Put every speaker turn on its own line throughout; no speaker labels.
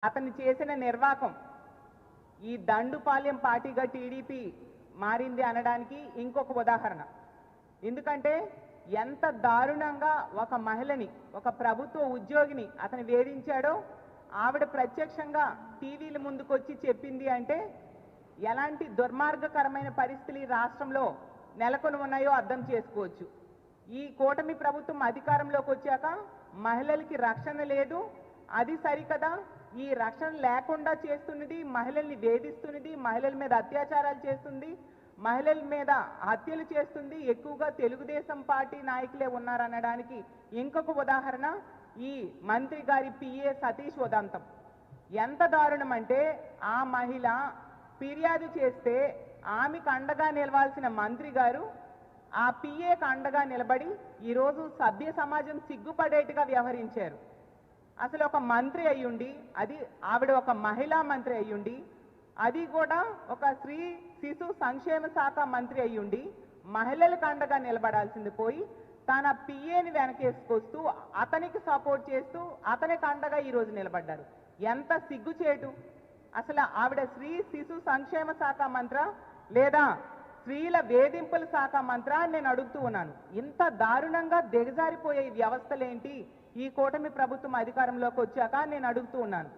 అతను చేసిన నిర్వాకం ఈ దండుపాలెం పార్టీగా టీడీపీ మారింది అనడానికి ఇంకొక ఉదాహరణ. ఎందుకంటే ఎంత దారుణంగా ఒక మహిళని, ఒక ప్రభుత్వ ఉద్యోగిని అతను వేధించాడో ఆవిడ ప్రత్యక్షంగా టీవీల ముందుకొచ్చి చెప్పింది అంటే ఎలాంటి దుర్మార్గకరమైన పరిస్థితులు ఈ రాష్ట్రంలో నెలకొని ఉన్నాయో అర్థం చేసుకోవచ్చు. ఈ కూటమి ప్రభుత్వం అధికారంలోకి వచ్చాక మహిళలకి రక్షణ లేదు. అది సరికదా, ఈ రక్షణ లేకుండా చేస్తున్నది, మహిళల్ని వేధిస్తున్నది, మహిళల మీద అత్యాచారాలు చేస్తుంది, మహిళల మీద హత్యలు చేస్తుంది ఎక్కువగా తెలుగుదేశం పార్టీ నాయకులే ఉన్నారనడానికి ఇంకొక ఉదాహరణ ఈ మంత్రి గారి పిఏ సతీష్ ఉదంతం. ఎంత దారుణం అంటే ఆ మహిళ ఫిర్యాదు చేస్తే ఆమెకు అండగా నిలవాల్సిన మంత్రి గారు ఆ పిఏకు అండగా నిలబడి ఈరోజు సభ్య సమాజం సిగ్గుపడేట్టుగా వ్యవహరించారు. అసలు ఒక మంత్రి అయ్యుండి, అది ఆవిడ ఒక మహిళా మంత్రి అయ్యుండి, అది కూడా ఒక స్త్రీ శిశు సంక్షేమ శాఖ మంత్రి అయ్యుండి మహిళలకు అండగా నిలబడాల్సింది పోయి తన పిఏని వెనకేసుకొస్తూ అతనికి సపోర్ట్ చేస్తూ అతనికి అండగా ఈరోజు నిలబడ్డారు. ఎంత సిగ్గుచేటు! అసలు ఆవిడ స్త్రీ శిశు సంక్షేమ శాఖ మంత్రా లేదా స్త్రీల వేధింపుల శాఖ మంత్రా నేను అడుగుతూ ఉన్నాను. ఇంత దారుణంగా దిగజారిపోయే వ్యవస్థలేంటి ఈ కూటమి ప్రభుత్వం అధికారంలోకి వచ్చాక నేను అడుగుతూ ఉన్నాను.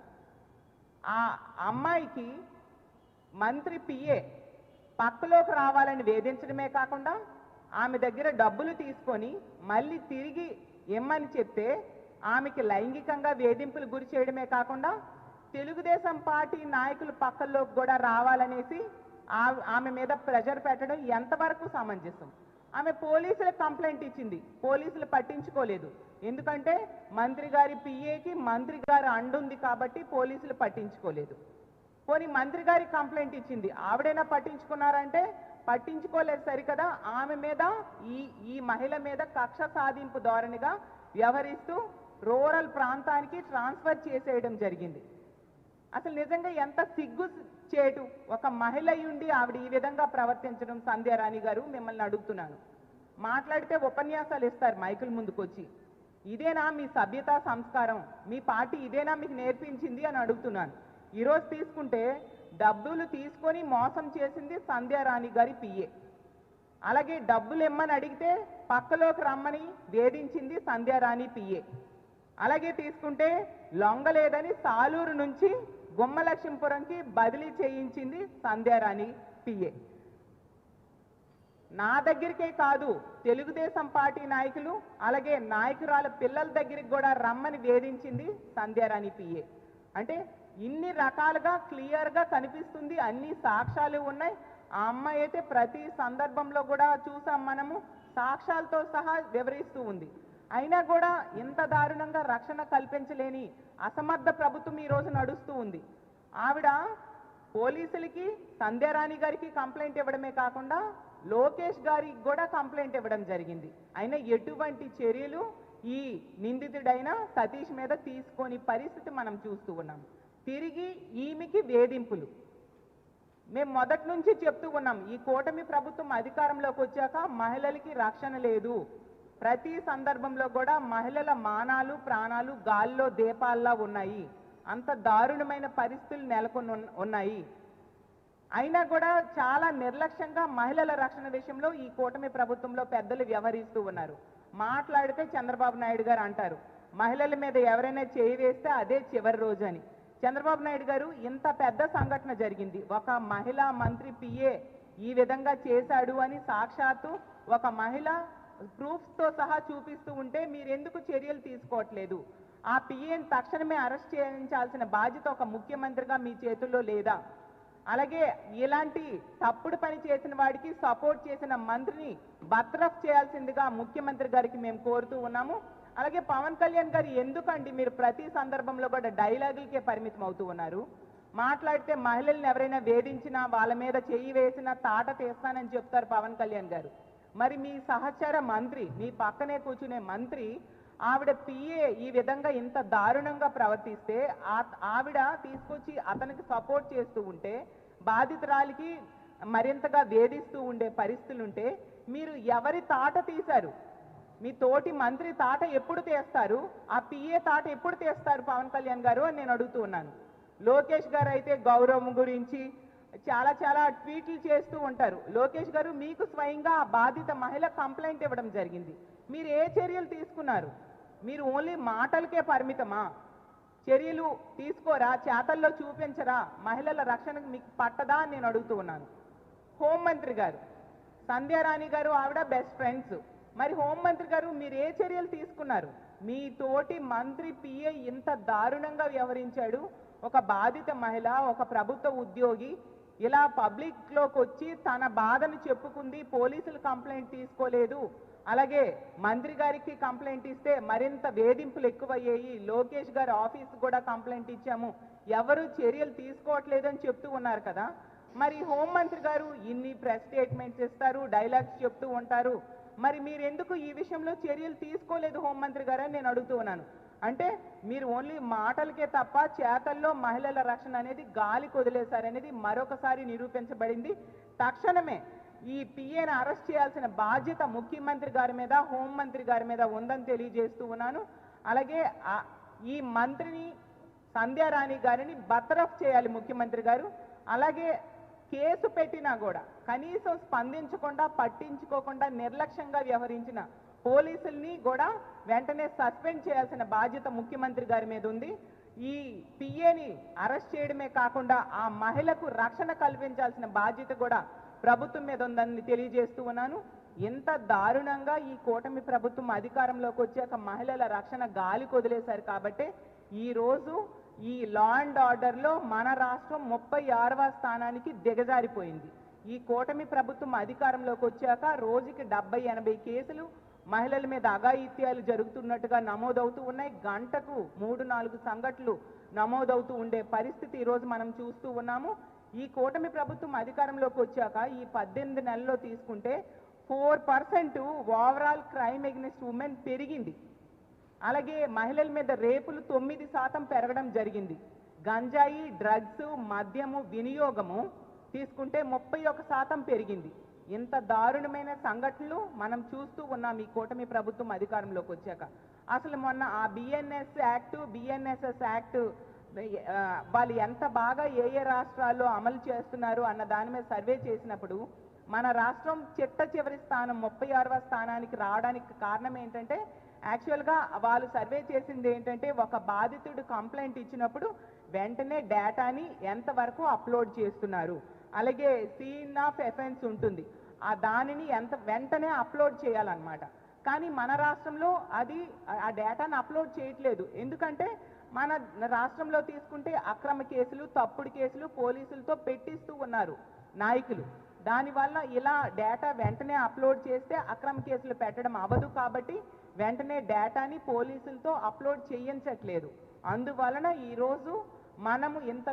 ఆ అమ్మాయికి మంత్రి పిఏ పక్కలోకి రావాలని వేధించడమే కాకుండా ఆమె దగ్గర డబ్బులు తీసుకొని మళ్ళీ తిరిగి ఇమ్మని చెప్తే ఆమెకి లైంగికంగా వేధింపులు గురి చేయడమే కాకుండా తెలుగుదేశం పార్టీ నాయకులు పక్కల్లోకి కూడా రావాలనేసి ఆమె మీద ప్రెషర్ పెట్టడం ఎంతవరకు సమంజసం? ఆమె పోలీసులకు కంప్లైంట్ ఇచ్చింది, పోలీసులు పట్టించుకోలేదు. ఎందుకంటే మంత్రి గారి పిఏకి మంత్రి గారి అండుంది కాబట్టి పోలీసులు పట్టించుకోలేదు. పోనీ మంత్రి గారికి కంప్లైంట్ ఇచ్చింది, ఆవిడైనా పట్టించుకున్నారంటే పట్టించుకోలేదు సరికదా. ఆమె మీద ఈ మహిళ మీద కక్ష సాధింపు ధోరణిగా వ్యవహరిస్తూ రూరల్ ప్రాంతానికి ట్రాన్స్ఫర్ చేసేయడం జరిగింది. అసలు నిజంగా ఎంత సిగ్గు చేటు! ఒక మహిళ అయ్యుండి ఆవిడ ఈ విధంగా ప్రవర్తించడం. సంధ్యారాణి గారు, మిమ్మల్ని అడుగుతున్నాను, మాట్లాడితే ఉపన్యాసాలు ఇస్తారు మైకుల ముందుకొచ్చి, ఇదేనా మీ సభ్యత సంస్కారం? మీ పార్టీ ఇదేనా మీకు నేర్పించింది అని అడుగుతున్నాను. ఈరోజు తీసుకుంటే డబ్బులు తీసుకొని మోసం చేసింది సంధ్యారాణి గారి పిఏ. అలాగే డబ్బులు ఇమ్మని అడిగితే పక్కలోకి రమ్మని వేధించింది సంధ్యారాణి పిఏ. అలాగే తీసుకుంటే లొంగలేదని సాలూరు నుంచి గుమ్మలక్ష్మీపురంకి బదిలీ చేయించింది సంధ్యారాణి పిఏ. నా దగ్గరికే కాదు, తెలుగుదేశం పార్టీ నాయకులు అలాగే నాయకురాల పిల్లల దగ్గరికి కూడా రమ్మని వేధించింది సంధ్యారాణి పిఏ. అంటే ఇన్ని రకాలుగా క్లియర్గా కనిపిస్తుంది, అన్ని సాక్ష్యాలు ఉన్నాయి. ఆ అమ్మాయి అయితే ప్రతి సందర్భంలో కూడా చూసాం మనము, సాక్ష్యాలతో సహా వివరిస్తూ ఉంది. అయినా కూడా ఇంత దారుణంగా రక్షణ కల్పించలేని అసమర్థ ప్రభుత్వం ఈరోజు నడుస్తూ ఉంది. ఆవిడ పోలీసులకి, సంధ్యారాణి గారికి కంప్లైంట్ ఇవ్వడమే కాకుండా లోకేష్ గారికి కూడా కంప్లైంట్ ఇవ్వడం జరిగింది. అయినా ఎటువంటి చర్యలు ఈ నిందితుడైన సతీష్ మీద తీసుకొని పరిస్థితి మనం చూస్తూ ఉన్నాం. తిరిగి ఈమెకి వేధింపులు. మేము మొదటి నుంచి చెప్తూ ఉన్నాం, ఈ కూటమి ప్రభుత్వం అధికారంలోకి వచ్చాక మహిళలకి రక్షణ లేదు. ప్రతి సందర్భంలో కూడా మహిళల మానాలు ప్రాణాలు గాల్లో దీపాల్లా ఉన్నాయి. అంత దారుణమైన పరిస్థితులు నెలకొని ఉన్నాయి. అయినా కూడా చాలా నిర్లక్ష్యంగా మహిళల రక్షణ విషయంలో ఈ కూటమి ప్రభుత్వంలో పెద్దలు వ్యవహరిస్తూ ఉన్నారు. మాట్లాడితే చంద్రబాబు నాయుడు గారు అంటారు, మహిళల మీద ఎవరైనా చేయి వేస్తే అదే చివరి రోజు అని. చంద్రబాబు నాయుడు గారు ఇంత పెద్ద సంఘటన జరిగింది, ఒక మహిళా మంత్రి పిఏ ఈ విధంగా చేశాడు అని సాక్షాత్తు ఒక మహిళ ప్రూఫ్స్తో సహా చూపిస్తూ ఉంటే మీరెందుకు చర్యలు తీసుకోవట్లేదు? ఆ పిఏని తక్షణమే అరెస్ట్ చేయించాల్సిన బాధ్యత ఒక ముఖ్యమంత్రిగా మీ చేతుల్లో లేదా? అలాగే ఇలాంటి తప్పుడు పని చేసిన వాడికి సపోర్ట్ చేసిన మంత్రిని బర్తరఫ్ చేయాల్సిందిగా ముఖ్యమంత్రి గారికి మేము కోరుతూ ఉన్నాము. అలాగే పవన్ కళ్యాణ్ గారు ఎందుకండి మీరు ప్రతి సందర్భంలో కూడా డైలాగులకే పరిమితం అవుతూ ఉన్నారు? మాట్లాడితే మహిళల్ని ఎవరైనా వేధించినా వాళ్ళ మీద చెయ్యి వేసినా తాట తీస్తానని చెప్తారు పవన్ కళ్యాణ్ గారు. మరి మీ సహచర మంత్రి, మీ పక్కనే కూర్చునే మంత్రి ఆవిడ పిఏ ఈ విధంగా ఇంత దారుణంగా ప్రవర్తిస్తే ఆవిడ తీసుకొచ్చి అతనికి సపోర్ట్ చేస్తూ ఉంటే, బాధితురాలికి మరింతగా వేధిస్తూ ఉండే పరిస్థితులు ఉంటే మీరు ఎవరి తాట తీశారు? మీ తోటి మంత్రి తాట ఎప్పుడు తీస్తారు? ఆ పిఏ తాట ఎప్పుడు తీస్తారు పవన్ కళ్యాణ్ గారు అని నేను అడుగుతూ ఉన్నాను. లోకేష్ గారు అయితే గౌరవం గురించి చాలా చాలా ట్వీట్లు చేస్తూ ఉంటారు. లోకేష్ గారు మీకు స్వయంగా ఆ బాధిత మహిళ కంప్లైంట్ ఇవ్వడం జరిగింది. మీరు ఏ చర్యలు తీసుకున్నారు? మీరు ఓన్లీ మాటలకే పరిమితమా? చర్యలు తీసుకోరా? చేతల్లో చూపించరా? మహిళల రక్షణకు మీకు పట్టదా అని నేను అడుగుతూ ఉన్నాను. హోంమంత్రి గారు సంధ్యారాణి గారు ఆవిడ బెస్ట్ ఫ్రెండ్స్. మరి హోంమంత్రి గారు మీరు ఏ చర్యలు తీసుకున్నారు? మీ తోటి మంత్రి పిఏ ఇంత దారుణంగా వ్యవహరించాడు. ఒక బాధిత మహిళ, ఒక ప్రభుత్వ ఉద్యోగి ఇలా పబ్లిక్లోకి వచ్చి తన బాధను చెప్పుకుంది, పోలీసులు కంప్లైంట్ తీసుకోలేదు, అలాగే మంత్రి గారికి కంప్లైంట్ ఇస్తే మరింత వేధింపులు ఎక్కువయ్యాయి, లోకేష్ గారి ఆఫీస్ కూడా కంప్లైంట్ ఇచ్చాము, ఎవరు చర్యలు తీసుకోవట్లేదని చెప్తూ ఉన్నారు కదా. మరి హోంమంత్రి గారు ఇన్ని ప్రెస్ స్టేట్మెంట్స్ ఇస్తారు, డైలాగ్స్ చెప్తూ ఉంటారు, మరి మీరు ఎందుకు ఈ విషయంలో చర్యలు తీసుకోలేదు హోంమంత్రి గారు అని నేను అడుగుతూ ఉన్నాను. అంటే మీరు ఓన్లీ మాటలకే తప్ప చేతల్లో మహిళల రక్షణ అనేది గాలికి వదిలేశారనేది మరొకసారి నిరూపించబడింది. తక్షణమే ఈ పిఏను అరెస్ట్ చేయాల్సిన బాధ్యత ముఖ్యమంత్రి గారి మీద, హోంమంత్రి గారి మీద ఉందని తెలియజేస్తూ ఉన్నాను. అలాగే ఈ మంత్రిని సంధ్యారాణి గారిని బర్తరఫ్ చేయాలి ముఖ్యమంత్రి గారు. అలాగే కేసు పెట్టినా కూడా కనీసం స్పందించకుండా, పట్టించుకోకుండా నిర్లక్ష్యంగా వ్యవహరించిన పోలీసుల్ని కూడా వెంటనే సస్పెండ్ చేయాల్సిన బాధ్యత ముఖ్యమంత్రి గారి మీద ఉంది. ఈ పిఏని అరెస్ట్ చేయడమే కాకుండా ఆ మహిళకు రక్షణ కల్పించాల్సిన బాధ్యత కూడా ప్రభుత్వం మీద ఉందని తెలియజేస్తూ ఉన్నాను. ఎంత దారుణంగా ఈ కూటమి ప్రభుత్వం అధికారంలోకి వచ్చాక మహిళల రక్షణ గాలికి వదిలేశారు కాబట్టి ఈరోజు ఈ లా అండ్ ఆర్డర్లో మన రాష్ట్రం 36వ స్థానానికి దిగజారిపోయింది. ఈ కూటమి ప్రభుత్వం అధికారంలోకి వచ్చాక రోజుకి 70-80 కేసులు మహిళల మీద అఘాయిత్యాలు జరుగుతున్నట్టుగా నమోదవుతూ ఉన్నాయి. గంటకు 3-4 సంఘటనలు నమోదవుతూ ఉండే పరిస్థితి ఈరోజు మనం చూస్తూ ఉన్నాము. ఈ కూటమి ప్రభుత్వం అధికారంలోకి వచ్చాక ఈ 18 నెలల్లో తీసుకుంటే 4% ఓవరాల్ క్రైమ్ ఎగ్నెస్ట్ ఉమెన్ పెరిగింది. అలాగే మహిళల మీద రేపులు 9% పెరగడం జరిగింది. గంజాయి, డ్రగ్స్, మద్యము వినియోగము తీసుకుంటే 31% పెరిగింది. ఇంత దారుణమైన సంఘటనలు మనం చూస్తూ ఉన్నాం ఈ కూటమి ప్రభుత్వం అధికారంలోకి వచ్చాక. అసలు మొన్న ఆ బిఎన్ఎస్ యాక్ట్, బిఎన్ఎస్ఎస్ యాక్ట్ వాళ్ళు ఎంత బాగా ఏ రాష్ట్రాల్లో అమలు చేస్తున్నారు అన్న దాని మీద సర్వే చేసినప్పుడు మన రాష్ట్రం చిట్ట చివరి స్థానం 36వ స్థానానికి రావడానికి కారణం ఏంటంటే, యాక్చువల్గా వాళ్ళు సర్వే చేసింది ఏంటంటే, ఒక బాధితుడు కంప్లైంట్ ఇచ్చినప్పుడు వెంటనే డేటాని ఎంతవరకు అప్లోడ్ చేస్తున్నారు, అలాగే సీన్ ఆఫ్ ఎఫెన్స్ ఉంటుంది, దానిని వెంటనే అప్లోడ్ చేయాలన్నమాట. కానీ మన రాష్ట్రంలో ఆ డేటాను అప్లోడ్ చేయట్లేదు. ఎందుకంటే మన రాష్ట్రంలో తీసుకుంటే అక్రమ కేసులు, తప్పుడు కేసులు పోలీసులతో పెట్టిస్తూ ఉన్నారు నాయకులు. దానివల్ల ఇలా డేటా వెంటనే అప్లోడ్ చేస్తే అక్రమ కేసులు పెట్టడం అవ్వదు కాబట్టి వెంటనే డేటాని పోలీసులతో అప్లోడ్ చేయించట్లేదు. అందువలన ఈరోజు మనము ఇంత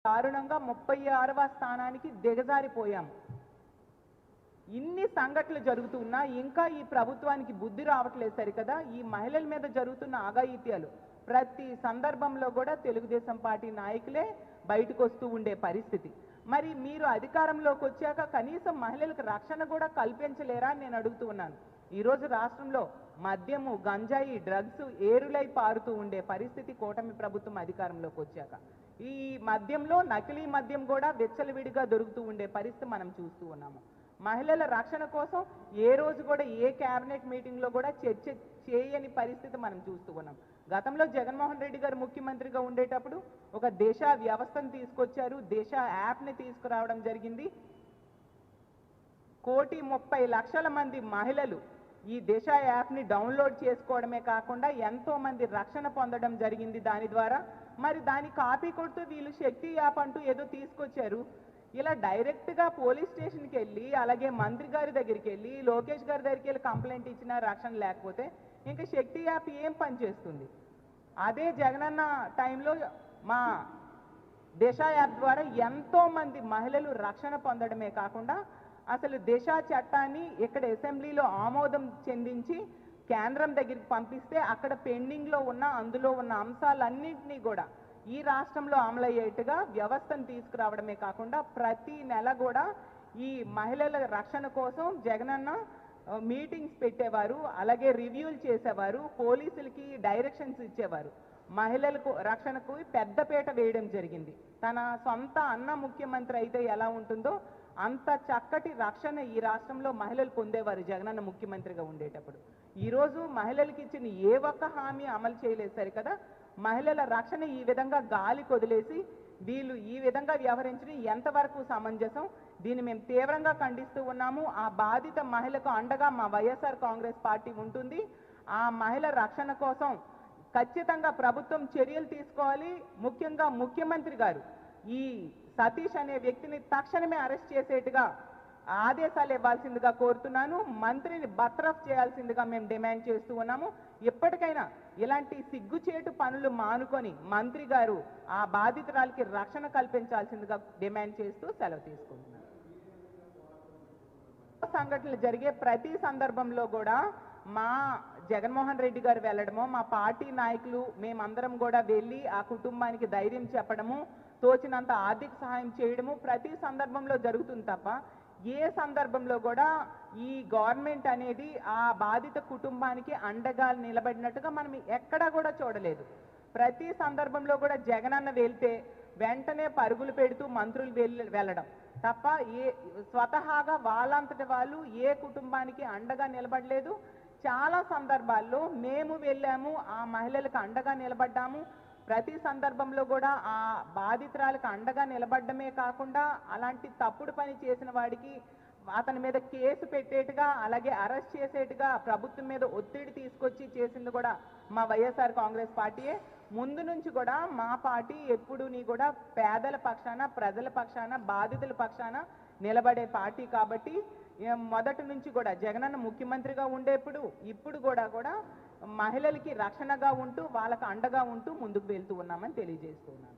దారుణంగా 36వ స్థానానికి దిగజారిపోయాము. ఇన్ని సంఘటనలు జరుగుతున్నా ఇంకా ఈ ప్రభుత్వానికి బుద్ధి రావట్లేదు సరికదా. ఈ మహిళల మీద జరుగుతున్న అఘాయిత్యాలు ప్రతి సందర్భంలో కూడా తెలుగుదేశం పార్టీ నాయకులే బయటకు వస్తూ ఉండే పరిస్థితి. మరి మీరు అధికారంలోకి వచ్చాక కనీసం మహిళలకు రక్షణ కూడా కల్పించలేరా అని నేను అడుగుతూ ఉన్నాను. ఈరోజు రాష్ట్రంలో మద్యము, గంజాయి, డ్రగ్స్ ఏరులై పారుతూ ఉండే పరిస్థితి కూటమి ప్రభుత్వం అధికారంలోకి వచ్చాక. ఈ మద్యంలో నకిలీ మద్యం కూడా విచ్చలవిడిగా దొరుకుతూ ఉండే పరిస్థితి మనం చూస్తూ ఉన్నాము. మహిళల రక్షణ కోసం ఏ రోజు కూడా ఏ క్యాబినెట్ మీటింగ్లో కూడా చర్చ చేయని పరిస్థితి మనం చూస్తూ ఉన్నాం. గతంలో జగన్మోహన్ రెడ్డి గారు ముఖ్యమంత్రిగా ఉండేటప్పుడు ఒక దిశ వ్యవస్థను తీసుకొచ్చారు, దిశ యాప్ని తీసుకురావడం జరిగింది. 1,30,00,000 మంది మహిళలు ఈ దిశ యాప్ని డౌన్లోడ్ చేసుకోవడమే కాకుండా ఎంతో మంది రక్షణ పొందడం జరిగింది దాని ద్వారా. మరి దాని కాపీ కొడుతూ వీళ్ళు శక్తి యాప్ అంటూ ఏదో తీసుకొచ్చారు. ఇలా డైరెక్ట్గా పోలీస్ స్టేషన్కి వెళ్ళి, అలాగే మంత్రి గారి దగ్గరికి వెళ్ళి, లోకేష్ గారి దగ్గరికి వెళ్ళి కంప్లైంట్ ఇచ్చినా రక్షణ లేకపోతే ఇంకా శక్తి యాప్ ఏం పనిచేస్తుంది? అదే జగనన్న టైంలో మా దిశ యాప్ ద్వారా ఎంతో మంది మహిళలు రక్షణ పొందడమే కాకుండా అసలు దిశ చట్టాన్ని ఇక్కడ అసెంబ్లీలో ఆమోదం చెందించి కేంద్రం దగ్గరికి పంపిస్తే అక్కడ పెండింగ్లో ఉన్న అందులో ఉన్న అంశాలన్నింటినీ కూడా ఈ రాష్ట్రంలో అమలయ్యేట్టుగా వ్యవస్థను తీసుకురావడమే కాకుండా ప్రతి నెల కూడా ఈ మహిళల రక్షణ కోసం జగనన్న మీటింగ్స్ పెట్టేవారు, అలాగే రివ్యూలు చేసేవారు, పోలీసులకి డైరెక్షన్స్ ఇచ్చేవారు. మహిళలకు రక్షణకు పెద్దపీట వేయడం జరిగింది. తన సొంత అన్న ముఖ్యమంత్రి అయితే ఎలా ఉంటుందో అంత చక్కటి రక్షణ ఈ రాష్ట్రంలో మహిళలు పొందేవారు జగనన్న ముఖ్యమంత్రిగా ఉండేటప్పుడు. ఈరోజు మహిళలకు ఇచ్చిన ఏ ఒక్క హామీ అమలు చేయలేదు సరికదా. మహిళల రక్షణ ఈ విధంగా గాలికి వదిలేసి వీళ్ళు ఈ విధంగా వ్యవహరించడం ఎంతవరకు సమంజసం? దీన్ని మేము తీవ్రంగా ఖండిస్తూ ఉన్నాము. ఆ బాధిత మహిళకు అండగా మా వైఎస్ఆర్ కాంగ్రెస్ పార్టీ ఉంటుంది. ఆ మహిళ రక్షణ కోసం ఖచ్చితంగా ప్రభుత్వం చర్యలు తీసుకోవాలి. ముఖ్యంగా ముఖ్యమంత్రి గారు ఈ సతీష్ అనే వ్యక్తిని తక్షణమే అరెస్ట్ చేసేట్టుగా ఆదేశాలు ఇవ్వాల్సిందిగా కోరుతున్నాను. మంత్రిని బర్తరఫ్ చేయాల్సిందిగా మేము డిమాండ్ చేస్తూ ఉన్నాము. ఇప్పటికైనా ఇలాంటి సిగ్గుచేటు పనులు మానుకొని మంత్రి గారు ఆ బాధితురాలికి రక్షణ కల్పించాల్సిందిగా డిమాండ్ చేస్తూ సెలవు తీసుకుంటున్నాను. సంఘటనలు జరిగే ప్రతి సందర్భంలో కూడా మా జగన్మోహన్ రెడ్డి గారు వెళ్ళడము, మా పార్టీ నాయకులు మేమందరం కూడా వెళ్ళి ఆ కుటుంబానికి ధైర్యం చెప్పడము, తోచినంత ఆర్థిక సహాయం చేయడము ప్రతి సందర్భంలో జరుగుతుంది తప్ప ఏ సందర్భంలో కూడా ఈ గవర్నమెంట్ అనేది ఆ బాధిత కుటుంబానికి అండగా నిలబడినట్టుగా మనం ఎక్కడా కూడా చూడలేదు. ప్రతి సందర్భంలో కూడా జగనన్న వెళ్తే వెంటనే పరుగులు పెడుతూ మంత్రులు వెళ్ళడం తప్ప స్వతహాగా వాళ్ళంతటి వాళ్ళు ఏ కుటుంబానికి అండగా నిలబడలేదు. చాలా సందర్భాల్లో మేము వెళ్ళాము, ఆ మహిళలకు అండగా నిలబడ్డాము. ప్రతి సందర్భంలో కూడా ఆ బాధితురాలకు అండగా నిలబడమే కాకుండా అలాంటి తప్పుడు పని చేసిన వాడికి అతని మీద కేసు పెట్టేట్టుగా అలాగే అరెస్ట్ చేసేట్టుగా ప్రభుత్వం మీద ఒత్తిడి తీసుకొచ్చి చేసింది కూడా మా వైఎస్ఆర్ కాంగ్రెస్ పార్టీయే. ముందు నుంచి కూడా మా పార్టీ ఎప్పుడూని కూడా పేదల పక్షాన, ప్రజల పక్షాన, బాధితుల పక్షాన నిలబడే పార్టీ కాబట్టి మొదటి నుంచి కూడా జగనన్న ముఖ్యమంత్రిగా ఉండేప్పుడు ఇప్పుడు కూడా మహిళలకి రక్షణగా ఉంటూ వాళ్ళకు అండగా ఉంటూ ముందుకు వెళ్తూ ఉన్నామని తెలియజేస్తున్నాను.